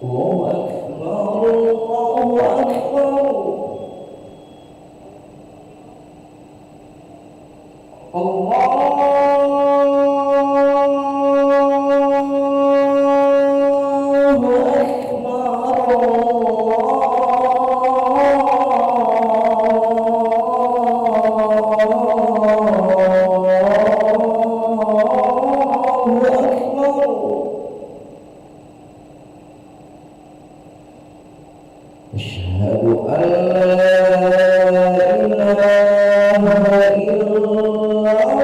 الله أكبر الله أكبر أشهد أن لا إله إلا الله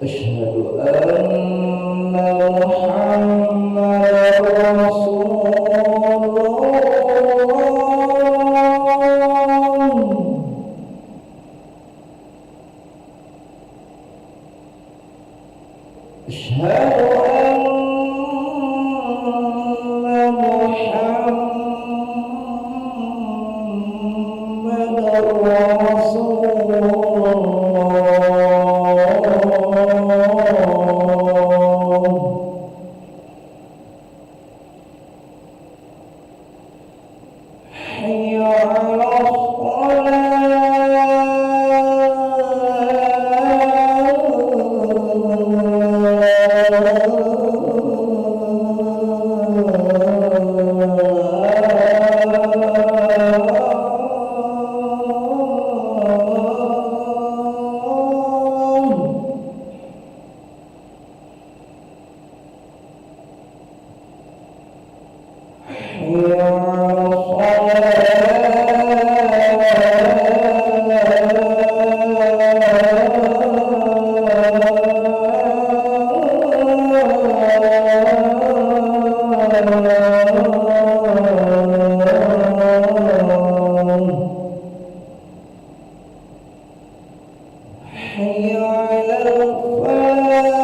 أشهد أن محمدا رسول الله أشهد أن محمدا رسول الله حي على حي على الفلاح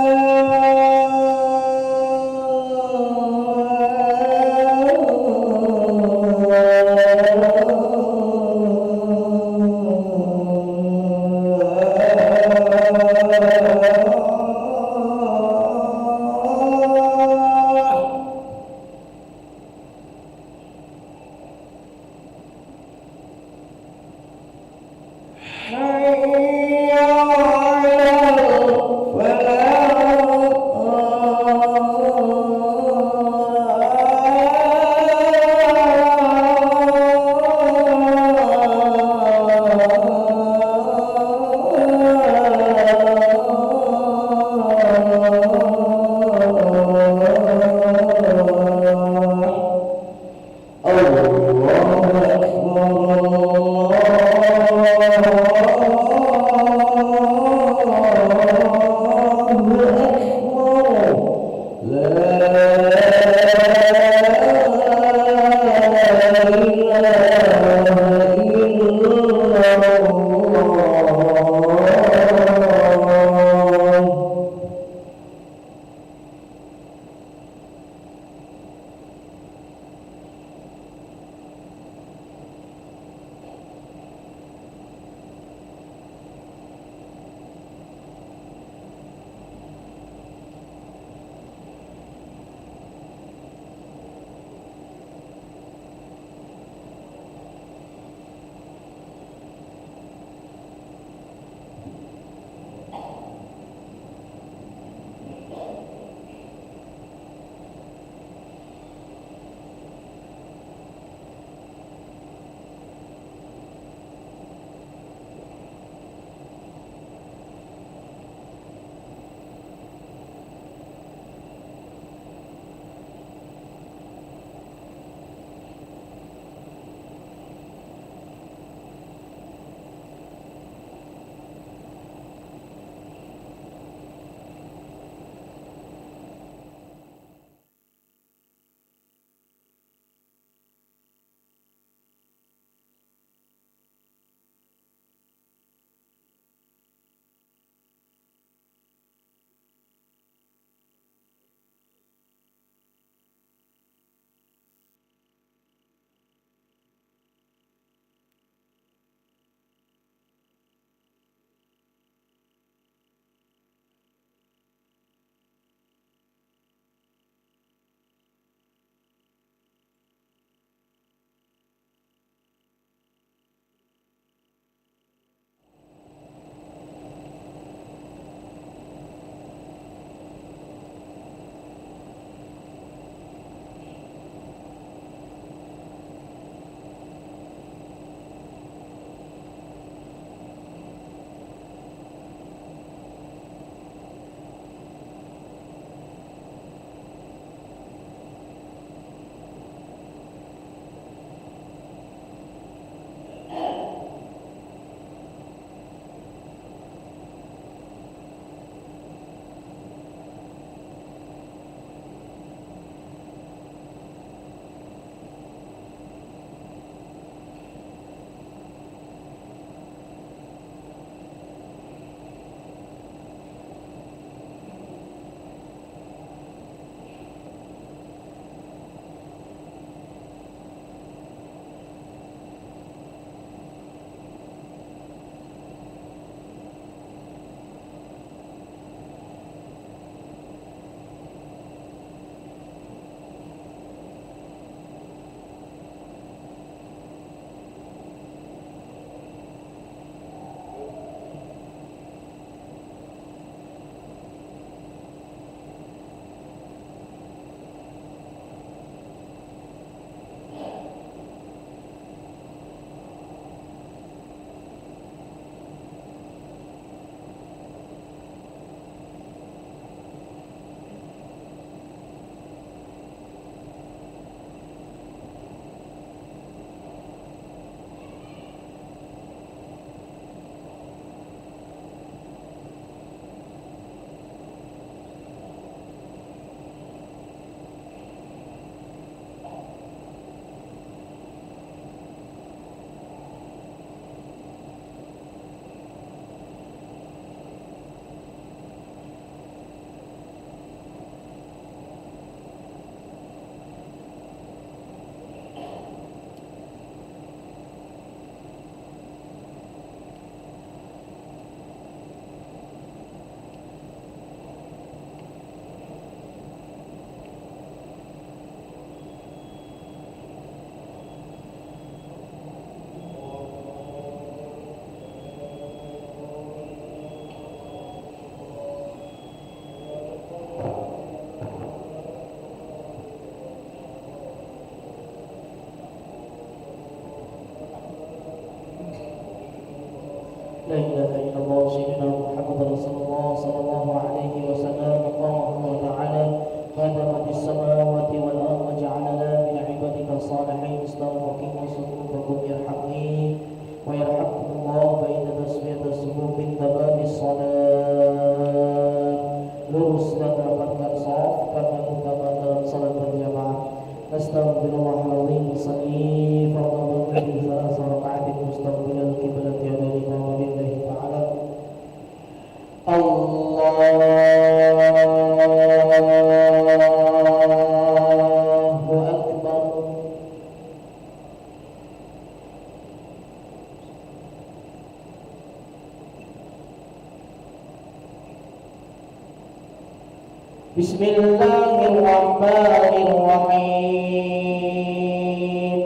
لا إله إلا الله سيدنا محمد رسول الله صلى الله عليه وسلم. قال الله تعالى: خاتمت السماوات والأرض وجعلنا من عبادك الصالحين استغفركم وصدقكم يرحمني ويرحمكم الله فإن تسمية الصفوف من تمام الصلاة. Lurus dan rapatkan shaf karena utama dalam salat berjamaah. Astagfirullahaladzim. Salli fardhu bi salat raka'atin mustaqbilal qiblat ya dari qawlillahi ta'ala. Allahu akbar. Bismillahirrahmanirrahim.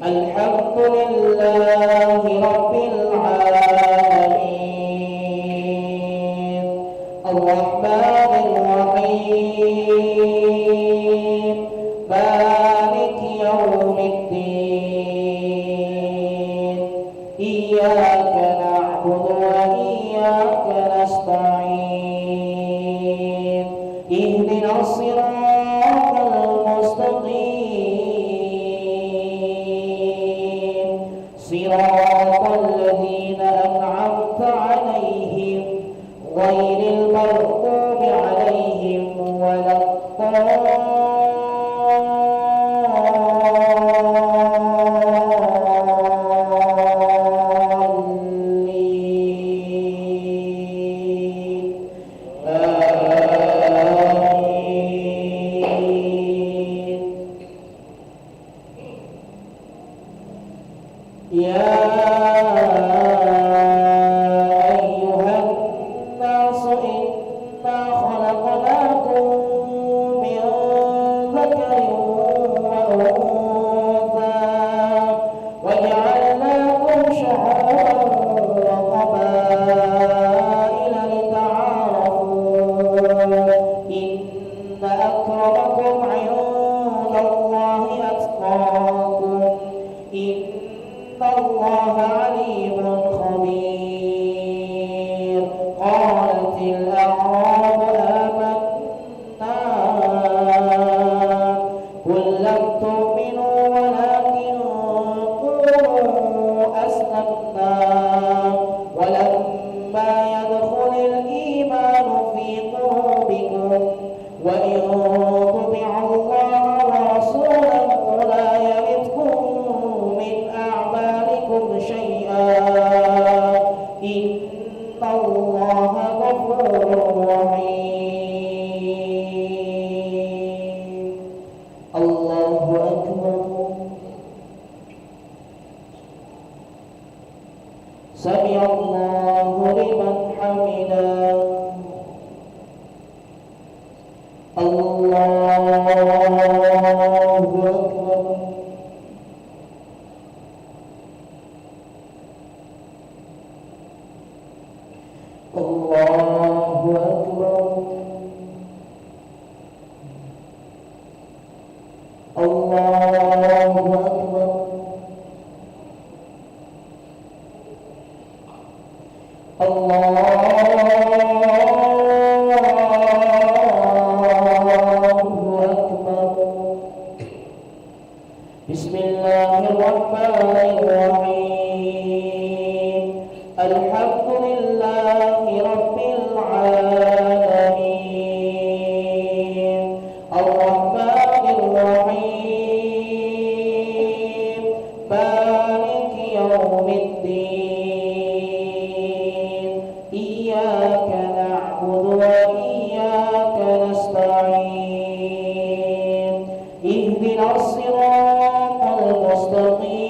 Alhamdulillahi rabbil alamin. Ar-Rahmanir-Rahim. Maliki yaumiddin. Iyyaka na'budu wa iyyaka nasta'in. Ihdinas siratal mustaqim. Siratal ladzina an'amta 'alaihim ghairil maghdubi 'alaihim waladdallin. Amin. Ya ayyuhan nasu inna khalaqnakum min dzakarin wa untha wa ja'alnakum syu'uban wa qabaila lita'arafu. Inna akramakum 'indallahi atqakum. Innallaha 'alimun khabir. Qalatil a'rabu amanna qul lam tu'minu walakin qulu aslamna walamma yadkhulil imanu fi qulubikum wa in tuti'u Allaha wa rasulahu la yalidkum min a'malikum syai'an. Innallaha ghafurur rahim. Allahu akbar. Sami'allahu liman hamidah. Allahu akbar. Allahu akbar. Allahu akbar. Allahu akbar. Bismillahirrahmanirrahim. Alhamdulillahi rabbil alamin. Ar-Rahmanir-Rahim. Maliki yaumiddin. Iyyaka na'budu wa iyyaka nasta'in. Ihdinas siratal mustaqim.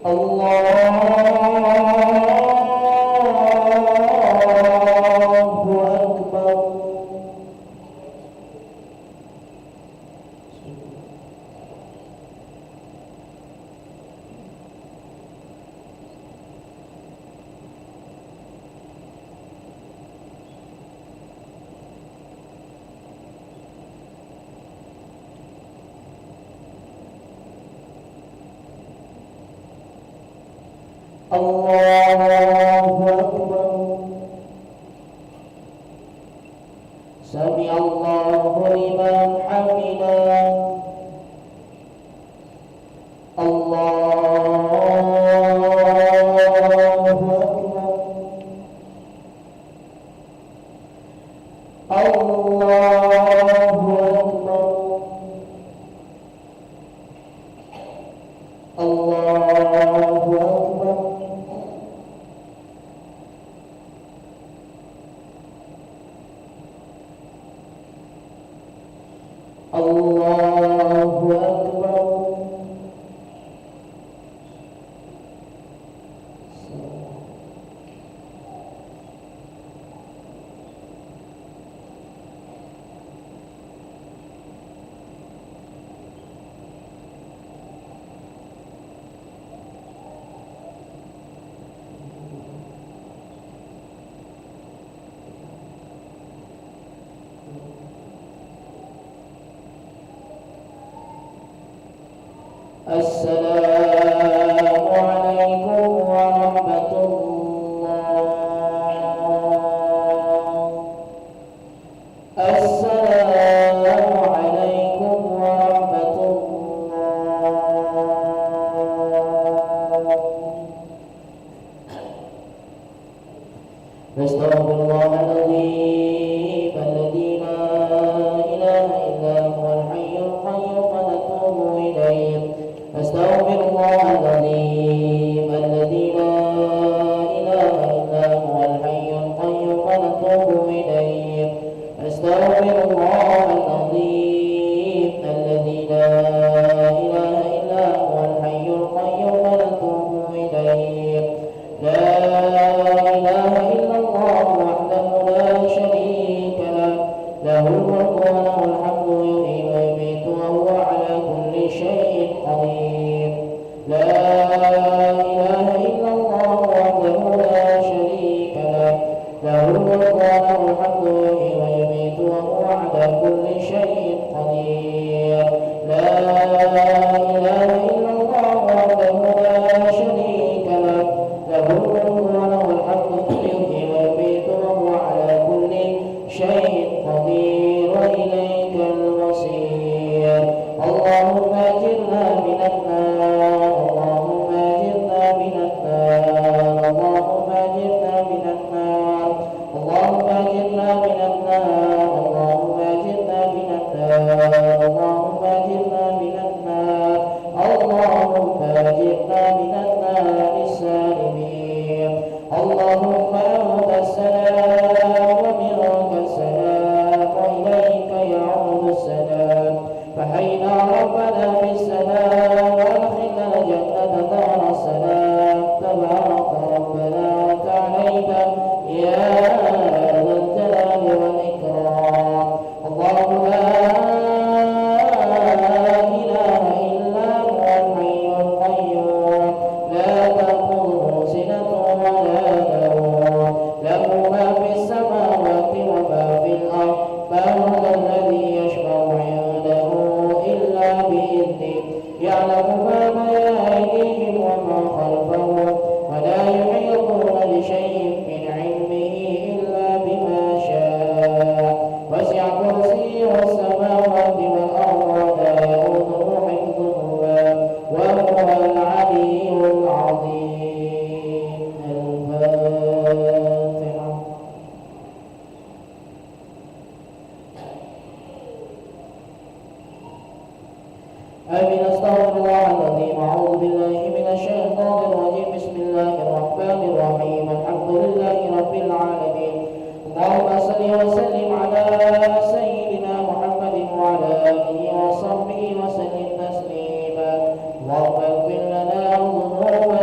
الله أكبر. سمع الله لمن حمده. الله أكبر. الله أكبر. الله أكبر. الله أكبر. السلام عليكم ورحمة الله. السلام عليكم ورحمة الله. نستغفر الله العظيم الذي لا إله إلا هو الحي القيوم ونتوب إليه. أستغفر الله العظيم الذي لا إله إلا هو الحي القيوم ونتوب إليه. أستغفر الله العظيم الذي لا إله إلا هو الحي القيوم ونتوب إليه. لا إله إلا الله وحده لا شريك له، له الملك وله الحمد يحيي ويميت وهو على كل شيء قدير. لا إله إلا الله وحده لا شريك له، له الملك وله الحمد يحيي ويميت وهو على كل شيء قدير. لا إله إلا الله وحده لا شريك له، له الملك وله الحمد يحيي ويميت وهو على كل شيء قدير وإليك المصير. اللهم أجرنا من النار، اللهم أجرنا من النار، اللهم أجرنا من النار، اللهم أجرنا من النار، اللهم أجرنا من النار، اللهم أجرنا من النار، اللهم أجرنا من النار السالمين. اللهم أنت السلام ومنك السلام وإليك يعود السلام. فحينا ربنا بالسلام وأدخلنا الجنة دار السلام. تبارك ربنا وتعاليت يا ذا الجلال والإكرام. الله لا إله إلا هو الحي القيوم، لا تأخذه سنة ولا نوم، له ما في السماوات وما في الأرض. من ذا الذي يشفع عنده إلا بإذنه، يعلم ما بين أيديهم وما خلفهم، ولا يحيطون بشيء من علمه إلا بما شاء. وسع كرسيه السماوات والأرض ولا يؤوده حفظهما وهو العلي العظيم. الفاتحة. آمين. أستغفر الله العظيم. أعوذ بالله من الشيطان الرجيم. بسم الله الرحمن الرحيم. الحمد لله رب العالمين. اللهم صل وسلم على سيدنا محمد وعلى آله وصحبه وسلم تسليما. اللهم اغفر لنا ذنوبنا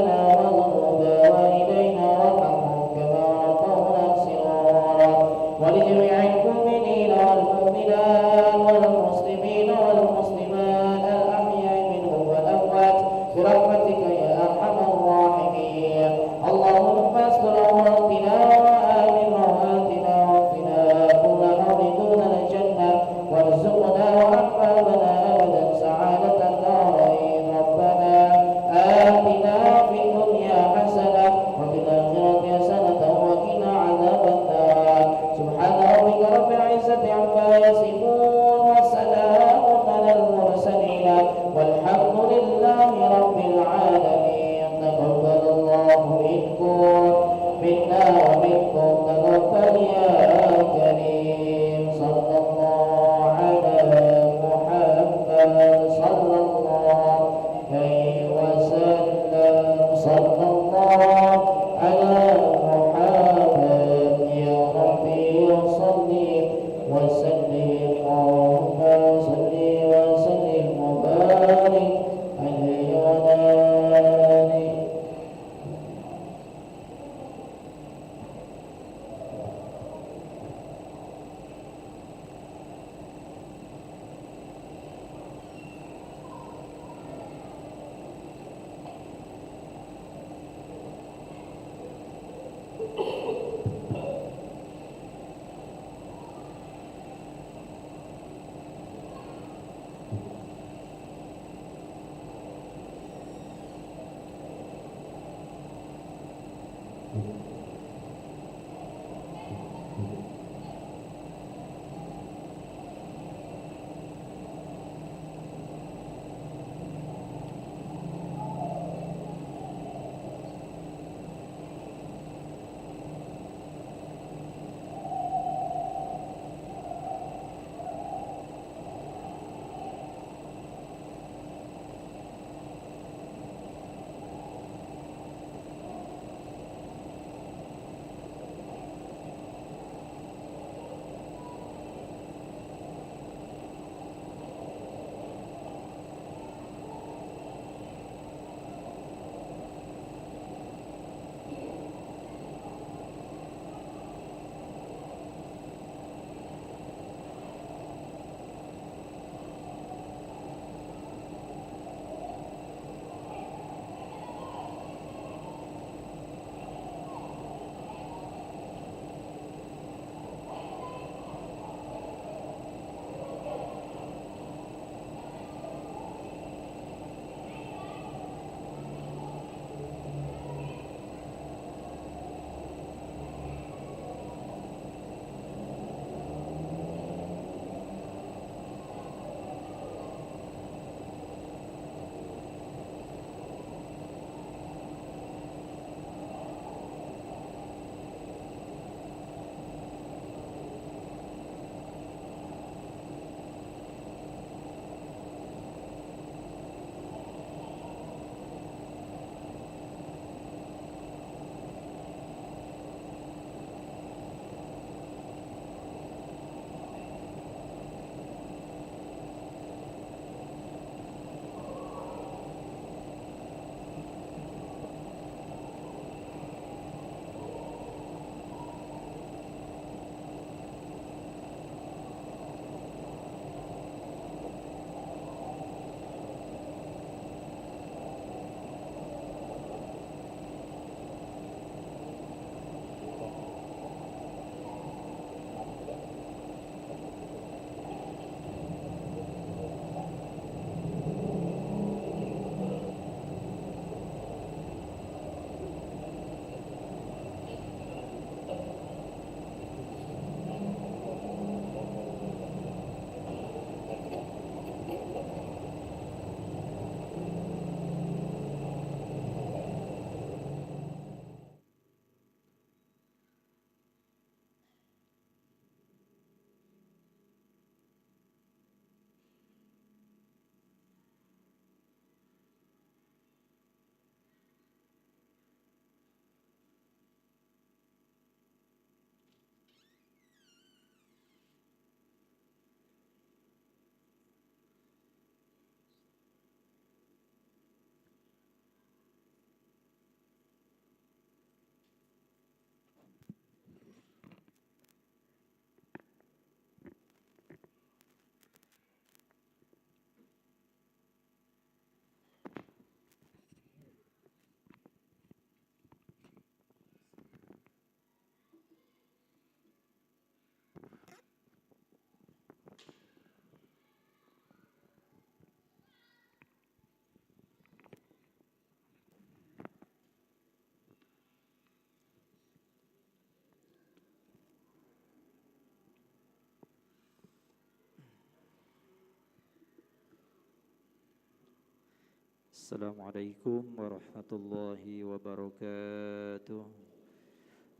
Assalamualaikum warahmatullahi wabarakatuh.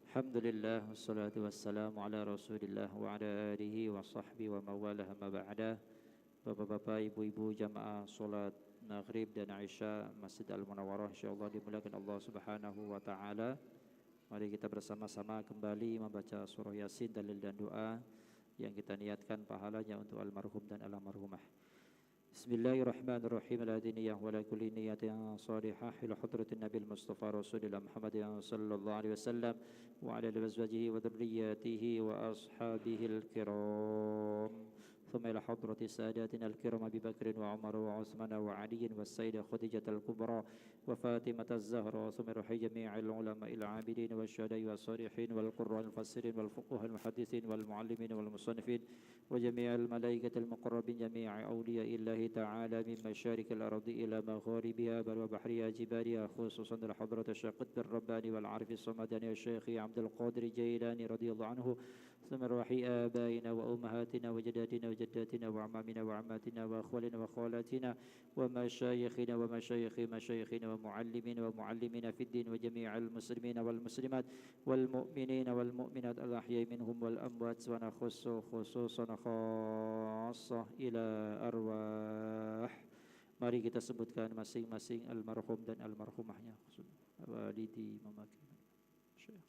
Alhamdulillah wassalatu wassalamu ala Rasulillah wa ala alihi wa sahbihi wa mawalah ma ba'da. Bapak-bapak, ibu-ibu jamaah salat maghrib dan isya Masjid Al-Munawwarah insyaallah dimuliakan Allah Subhanahu wa taala. Mari kita bersama-sama kembali membaca surah Yasin, dalil dan doa yang kita niatkan pahalanya untuk almarhum dan almarhumah. Bismillahirrahmanirrahim. Al-adiniyah wa la kulli niyatin salihah ila hadratin Nabil Mustafa Rasulillah Muhammad sallallahu alaihi wasallam wa ala azwajihi wa dhurriyyatihi wa ashabihi al-kiram. ثم إلى حضرة ساداتنا الكرام أبي بكر وعمر وعثمان وعلي والسيدة خديجة الكبرى وفاطمة الزهراء، ثم روح جميع العلماء العاملين والشهداء والصالحين والقراء المفسرين والفقهاء المحدثين والمعلمين والمصنفين وجميع الملائكة المقربين، جميع أولياء الله تعالى من مشارق الأرض إلى مغاربها بل وبحرها جبالها، خصوصا لحضرة الشيخ قطب الرباني والعارف الصمداني والشيخ عبد القادر الجيلاني رضي الله عنه، ثم روح آبائنا وأمهاتنا وجداتنا وجداتنا وعمامنا وعماتنا وأخوالنا وخالاتنا ومشايخنا ومشايخ مشايخنا ومعلمين ومعلمين في الدين وجميع المسلمين والمسلمات والمؤمنين والمؤمنات الأحياء منهم والأموات، ونخص خصوصا خاصة إلى أرواح. Mari kita sebutkan masing-masing almarhum dan almarhumahnya, walidi mamakin Syekh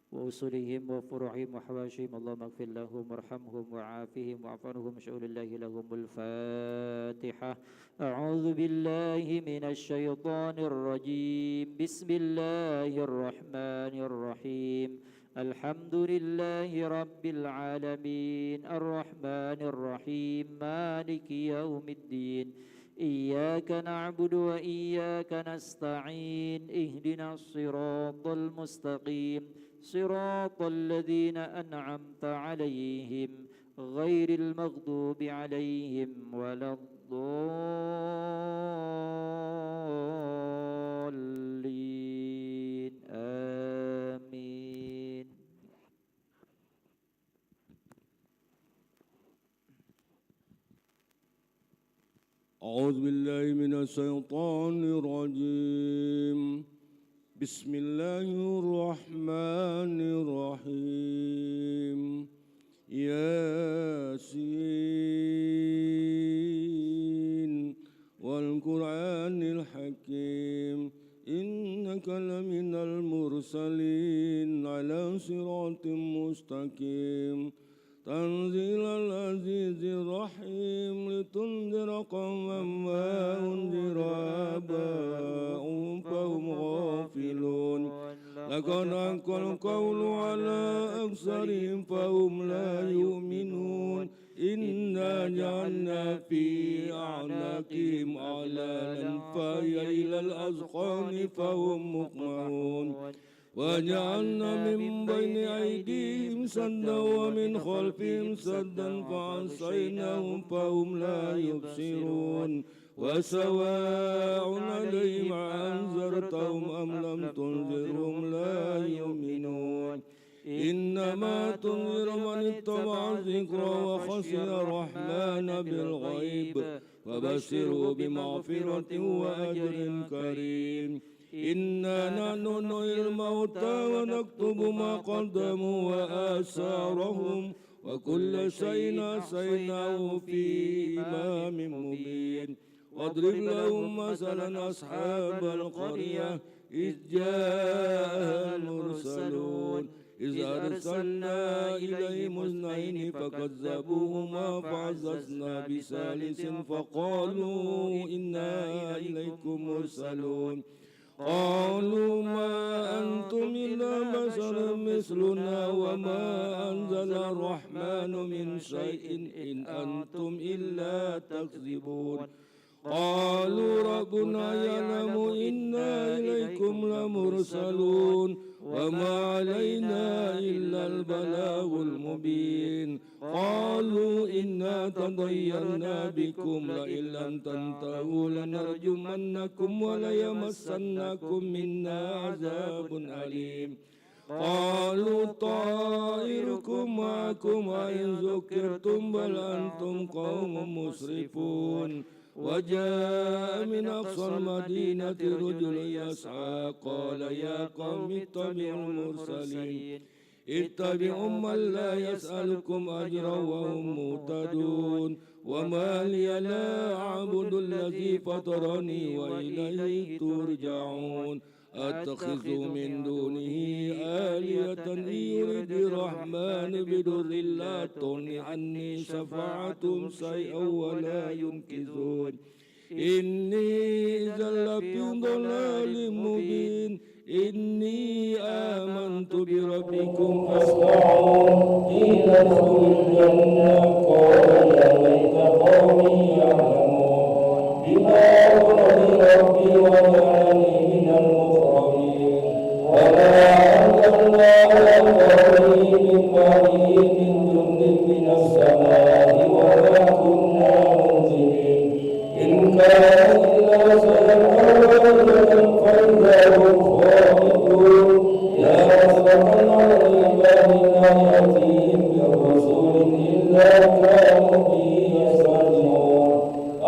وأصولهم وفروعهم وحواشيهم، اللهم اغفر لهم وارحمهم وعافهم واعف عنهم شؤون الله لهم. الفاتحة. أعوذ بالله من الشيطان الرجيم، بسم الله الرحمن الرحيم. الحمد لله رب العالمين الرحمن الرحيم مالك يوم الدين، إياك نعبد وإياك نستعين، اهدنا الصراط المستقيم صراط الذين أنعمت عليهم غير المغضوب عليهم ولا الضالين آمين. أعوذ بالله من الشيطان الرجيم، بسم الله الرحمن الرحيم. ياسين والقرآن الحكيم، إنك لمن المرسلين على صراط مستقيم، تنزيل العزيز الرحيم، لتنذر قوما ما أنذر آباؤهم فهم غافلون، لقد حق القول على أكثرهم فهم لا يؤمنون، إنا جعلنا في أعناقهم أغلالا فهي إلى الأذقان فهم مقمحون، وجعلنا من بين أيديهم سدا ومن خلفهم سدا فعصيناهم فهم لا يبصرون، وسواء عليهم أنذرتهم أم لم تنذرهم لا يؤمنون، إنما تنذر من اتبع الذكر وخشي الرحمن بالغيب، وبشره بمغفرة وأجر كريم. إنا نحن نحيي الموتى ونكتب ما قدموا وآثارهم، وكل شيء أحصيناه في إمام مبين. واضرب لهم مثلا أصحاب القرية إذ جاءها المرسلون، إذ أرسلنا إليهم اثنين فكذبوهما فعززنا بثالث فقالوا إنا إليكم مرسلون، قالوا ما أنتم إلا بشر مثلنا وما أنزل الرحمن من شيء إن أنتم إلا تكذبون، قالوا ربنا يعلم إنا إليكم لمرسلون وما علينا إلا البلاغ المبين، قالوا إنا تطيرنا بكم لئن لم تنتهوا لنرجمنكم وليمسنكم منا عذاب أليم، قالوا طائركم معكم وإن ذكرتم بل أنتم قوم مسرفون. وجاء من أقصى المدينة رجل يسعى قال يا قوم اتبعوا المرسلين، اتبعوا من لا يسألكم أجرا وهم مهتدون، وما لي لا أعبد الذي فطرني وإليه ترجعون، أتخذ من دونه آلهة إن يرد الرحمن بضر لا تغن عني شفاعتهم شيئا ولا ينقذون، إني إذا لفي ضلال مبين، إني آمنت بربكم فاسمعون قيل ادخلوا الجنة قال يا ليت قومي يعلمون بما أغفر لي ربي وجعلني من المكرمين وما أنزلنا على قومه من بعده من جند من السماء وما كنا منزلين إن كان إلا سيحا واحدة فإذا هم خالدون يا حسرة على العباد لا يأتيهم برسول إلا كانوا به يستهزئون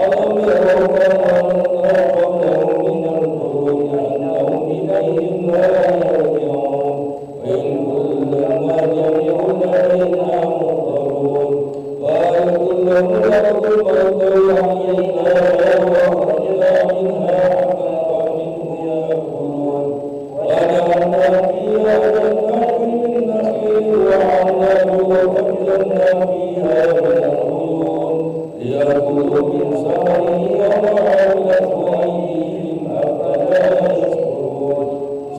ألم يروا كما أهلكنا قبلهم من القرون أنهم إليهم لا يرجعون وإن كلا ما جميع لدينا محضرون وآية لهم الأرض الموت أحييناها وأخرجنا منها حبا فمنه يأكلون وجعلنا فيها جنات من نخيل وعناب وفجرنا فيها من العيون ليأكلوا من ثمره وما عملته أيديهم أفلا يشكرون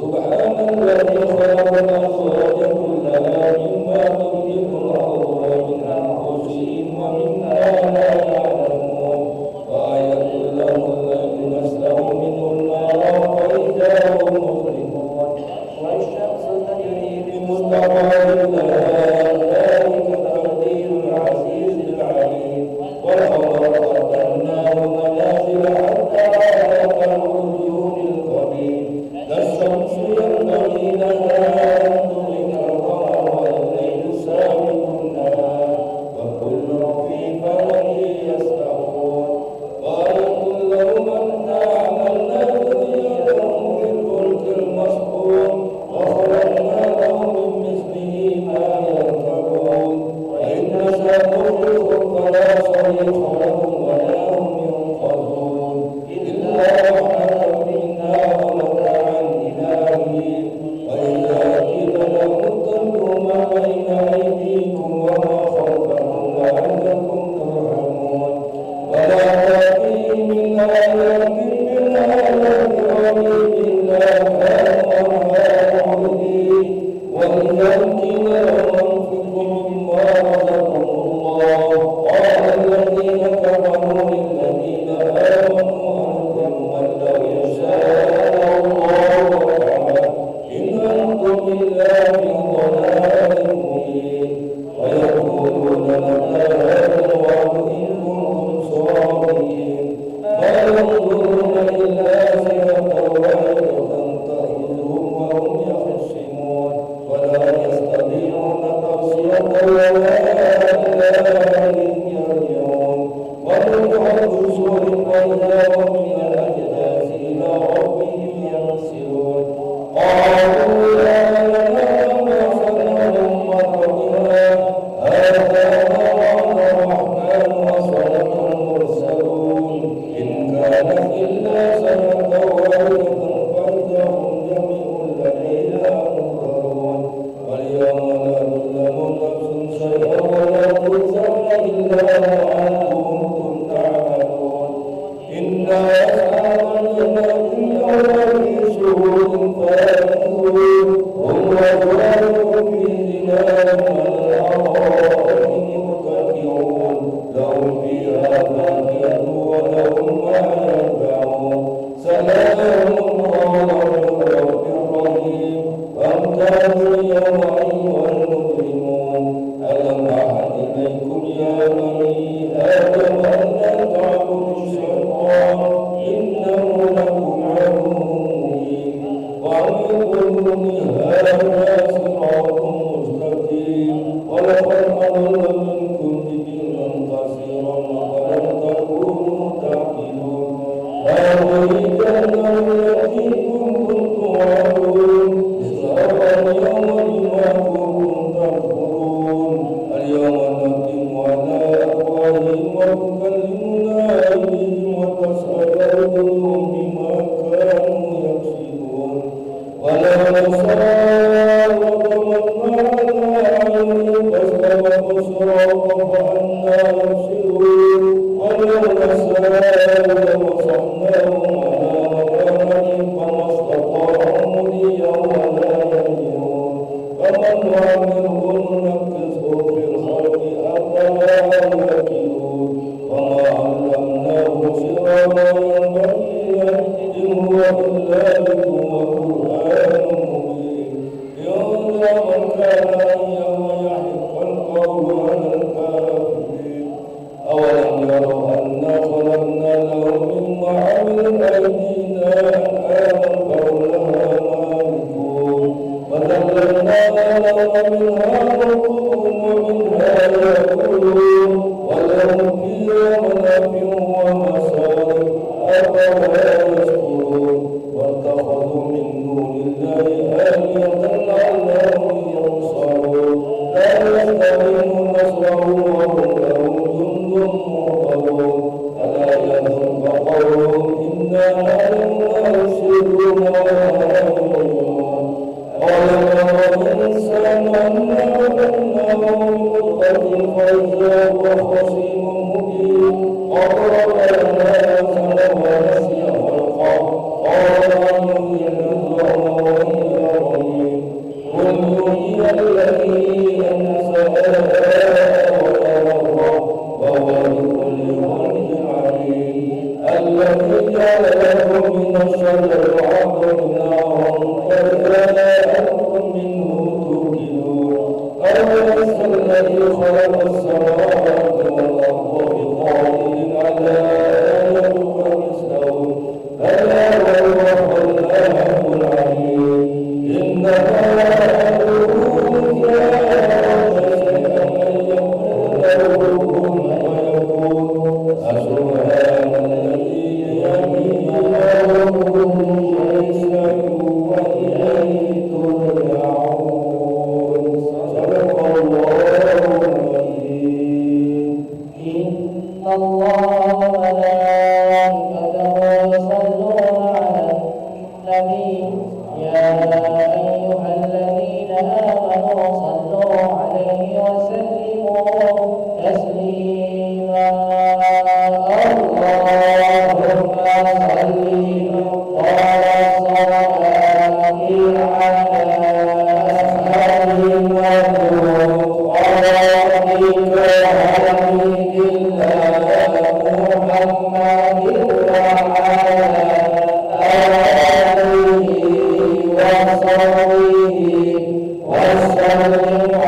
سبحان الذي خلق الأزواج كلها مما تنبت الأرض ومن أنفسهم ومما لا يعلمون وآية لهم الليل نسلخ منه النار فإذا هم مظلمون والشمس تجري بمستقر لها ذلك تقدير العزيز العليم والقمر قدرناه منازل حتى عاد كالعرجون القديم لا الشمس ينبغي لها أن تدرك القمر والليل سابق النهار وكل في فلك يسبحون وآية لهم أنا عملنا ذريتهم في الفلك المسحور وخلقنا لهم من مثله ما يركبون وإن نشأ نغرقهم فلا صريخ لهم ولا هم ينقذون إلا رحمة منا ومتاعا إلى حين وإذا قيل لهم اتبعوا ما بين أيديكم وما خلفكم لعلكم ترحمون ولا تأتيهم من آية من آيات ربهم إلا كانوا عنها معرضين وإذا قيل لهم انفقوا مما رزقكم الله قال الذين كفروا للذين آمنوا أنتم لو يشاء الله وفعل إن أنتم إلا في ضلال مبين ويقولون متى هذا الوعد إن كنتم صادقين ما ينظرون إلا زينة واحدة تأخذهم وهم يخصمون ولا يستطيعون توصية ولا إلى أهلهم يرجعون ونفخ في صور فإذا هم من الأجداث إلى ربهم ينسلون قالوا يا لنا ما صنعتم مرتنا هذا ما وعد الرحمن وصدق المرسلون إن كانت إلا سنة واحدة فإذا هم جميع لدينا محضرون واليوم لا تظلم نفس شيئا ولا تجزون إلا ما أنتم تعملون إنا أصحاب الجنة اليوم في شهود فاكهون هم وأزواجهم في ظلال على الأرائك متكئون لهم فيها فاكهة ولهم ما يدعون سلام قولا من رب رحيم وامتازوا اليوم أيها المجرمون ألم أعهد إليكم يا بني آدم أن لا تعبدوا الشيطان إنه لكم عدو مبين وأن اعبدوني هذا صراط مستقيم ولقد أضل منكم جبلا كثيرا أفلم تكونوا تعقلون هذه الجنة التي كنتم توعدون اصلوها اليوم بما كنتم تكفرون اليوم نختم على أفواههم وتكلمنا أيديهم وتشهد أرجلهم بما كانوا يكسبون ولو نشاء لطمسنا على أعينهم فاستبقوا الصراط فأنى يبصرون ولو نشاء لمسحناهم على مكانهم فما استطاعوا مضيا القول على الكافرين أولم يروا أنا خلقنا لهم مما عملت أيدينا أنعاما فهم لها مالكون وذللناها لهم منها ركوبهم ومنها يأكلون ولهم فيها منافع ومصارف أفلا يشكرون واتخذوا من دون الله آلهة لعلهم ينصرون لا يستطيعون نصرهم وهم لهم جند مهتدون ألا يحزنك قولهم إنا نعلم ما يسرون وما يعلنون أولم يرى الإنسان أنا خلقناه من نطفة فإذا هو خصيم مبين وضرب لنا مثلا ونسي خلقه قال من يحيي العظام وهي رميم قل يحيي الذي أنشأها أول مرة وهو بكل خلق عليم الذي جعل لكم من الشجر العظيم نارا فإذا أنتم منه توقدون أوليس الذي خلق السماوات والأرض بقادر على أن يخلق مثلهم بلى وهو الخلاق العليم إنما أمره إذا شيئا أن يقول له كن فيكون فسبحان الذي بيده كل شيء وإليه ترجعون صدق الله العظيم إن الله وملائكته يصلون على النبي يا أيها الذين آمنوا صلوا عليه وسلموا تسليما اللهم صل وسلم